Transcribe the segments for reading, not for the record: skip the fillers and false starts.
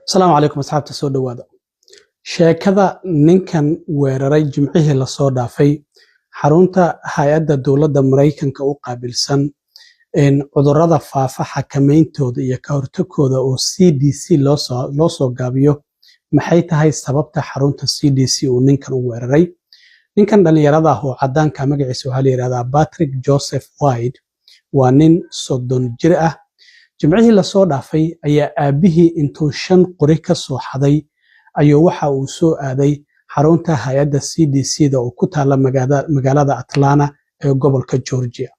السلام عليكم أصحابتي soo dhawaada sheekada ninkan weeraray jimcihii la soo dhaafay xarunta hay'adda dowladda Mareykanka u qaabilsan cudurrada faafa xakameyntooda iyo ka hortagooda oo CDC loo soo gaabiyo maxay tahay sababta xarunta CDC uu ninkan u weeraray ninkan dhalinyarada ah oo cadaanka magaciisa waxaa la yiraahdaa Patrick Joseph White waa nin 30 jir ah jimcihii la soo dhaafay ayaa aabihii intuu 5 qori ka soo xaday ayuu waxa uu soo aaday xarunta hay'adda CDC-da oo ku taala magaalada Atlanta ee gobolka Georgia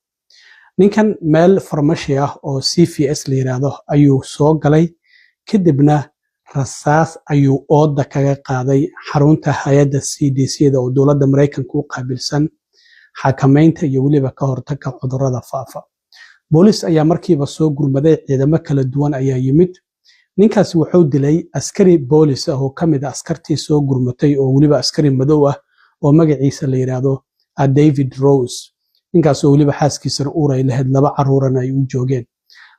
ninkan meel farmashi ah oo CVS la yiraahdo ayuu soo galay kadibna rasaas ayuu ooda kaga qaaday xarunta hay'adda CDC-da oo dowladda Mareykanka u qaabilsan xakameynta iyo waliba ka hortagga cudurrada faafa بوليس ayaa markiiba soo gurmaday ciidamo kala duwan ayaa yimid ninkaas wuxuu dilay askari boolis ah oo kamid ah askartii soo gurmatay oo waliba askari madow ah oo magaciisa la yiraahdo David Rose ninkaas oo waliba xaaskiisa uuray lahayd 2 caruurana ay u joogeen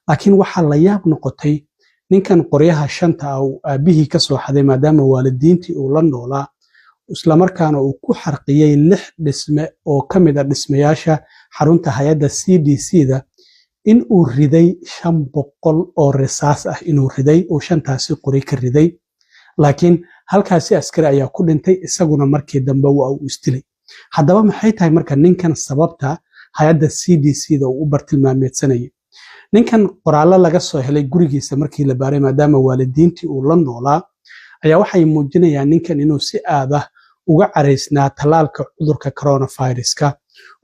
laakiin waxa la yaab noqotay ninkan qoryaha shanta ah oo aabihii ka soo xaday maadaama waalidiintii uu la noolaa isla markaana uu ku xarqiyay 6 dhisme oo kamid ah dhismayaasha xarunta hay'adda CDC-da in uu riday 500 oo rasaas ah inuu riday oo shantaasi qori ka riday laakiin halkaasi askari ayaa ku dhintay isaguna markii dambe waa uu istilay haddaba maxay tahay marka ninkan sababta hay'adda CDC-da uu bartilmaameedsanay ninkan qoraallo laga soo helay gurigiisa markii la baaray maadaama waalidiintii uu la noolaa ayaa waxay muujinayaan ninkan inuu si aad ah uga careysnaa talaalka cudurka coronavirus-ka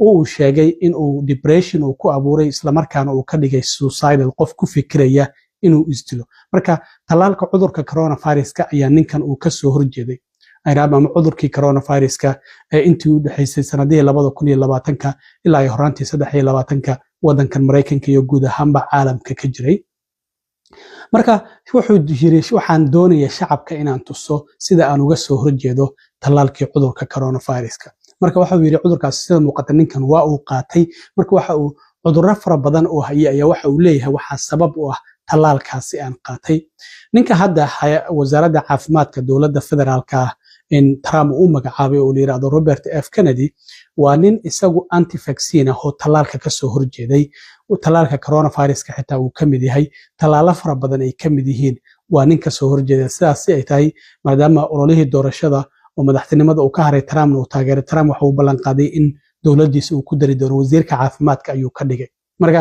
uu sheegay in uu depression uu ku abuuray isla markaana uu ka dhigay suicidal qof ku fikiraya inuu isdilo marka talaalka cudurka coronavirus-ka ayaa ninkan uu ka soo horjeeday ama cudurkii coronavirus-ka ee intii u dhaxaysay sanadihii 2020 ilaa horaantii 2023 wadankan Mareykanka iyo guud ahaanba caalamka ka jiray marka wuxuu yiri waxaan doonayaa shacabka inaan tuso sida aan uga soo horjeedo talaalkii cudurka coronavirus-ka marka waxa uu yiri cudurkaas sida muuqata ninkan waa uu qaatay marka waxa uu cudurro fara badan oo hayay ayaa waxa uu leeyahay waxa sabab u ah talaalkaasi aan qaatay ninka hadda wasaaradda caafimaadka dowladda federaalka in Trump uu magacaabay oo la yiraahdo Robert F Kennedy waa nin isagu anti-vaccine ah oo talaalka ka soo horjeeday talaalka coronavirus-ka xitaa uu kamid yahay talaalo fara badan ay kamid yihiin waa nin ka soo horjeeday sidaas ay tahay maadaama ololihii doorashada oo madaxtinimada uu ka haray Trump oo taageeray Trump waxa uu ballan qaaday in dowladdiisa uu ku dari doono wasiirka caafimaadka ayuu ka dhigay marka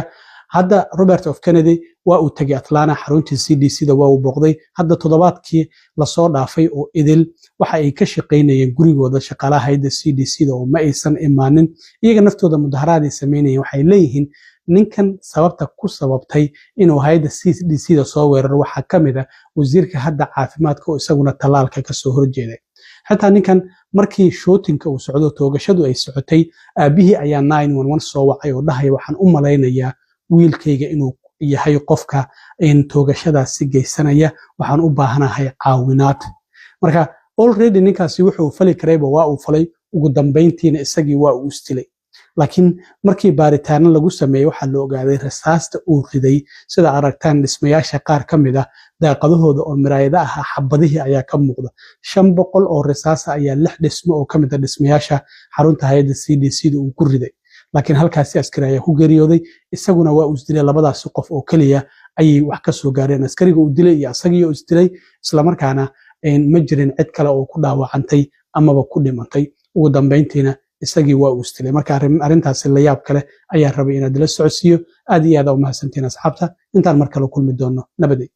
hadda Robert F Kennedy waa uu tagay Atlanta xaruntii CDC-da waa uu booqday hadda toddobaadkii la soo dhaafay oo idil waxa ay ka shaqeynayeen gurigooda shaqaalaha hay'adda CDC-da oo ma aysan imaanin iyaga naftooda mudaharaad ay sameynayeen waxay leeyihiin ninkan sababta ku sababtay inuu hay'adda CDC-da soo weeraro waxa kamid ah wasiirka hadda caafimaadka oo isaguna talaalka ka soo horjeeday حتى ninkan markii shootinka uu socdo toogashadu ay socotay aabihii ayaa 911 soo wacay oo dhahay waxaan u maleynayaa wiilkayga inuu yahay qofka in toogashadaasi geysanaya waxaan u baahanahay caawinaad marka already ninkaasi wuxuu fali karayba waa uu falay ugu dambeyntiina isagii waa uu istilay laakiin markii baaritaano lagu sameeyay waxa la ogaaday rasaasta uu riday sida aragtaan dhismayaasha qaar kamid ah daaqadahooda oo miraayada ah xabadihii ayaa ka muuqda 500 oo rasaas ayaa 6 dhismo oo kamid ah dhismayaasha xarunta hay'adda CDC-da uu ku riday laakiin halkaasi askari ayaa ku geeriyooday isaguna waa uu isdilay labadaas qof oo kaliya ayay wax ka soo gaareen askariga uu dilay iyo asagii oo isdilay isla markaana ma jirin cid kale oo ku dhaawacantay amaba ku dhimantay ugu dambeyntiina isagii waa uu istilay marka arintaas la yaab kale ayaa rabay inaad la socodsiyo aad iyo aad u mahadsantiin asxaabta intaan mar kale kulmi doono nabadgelyo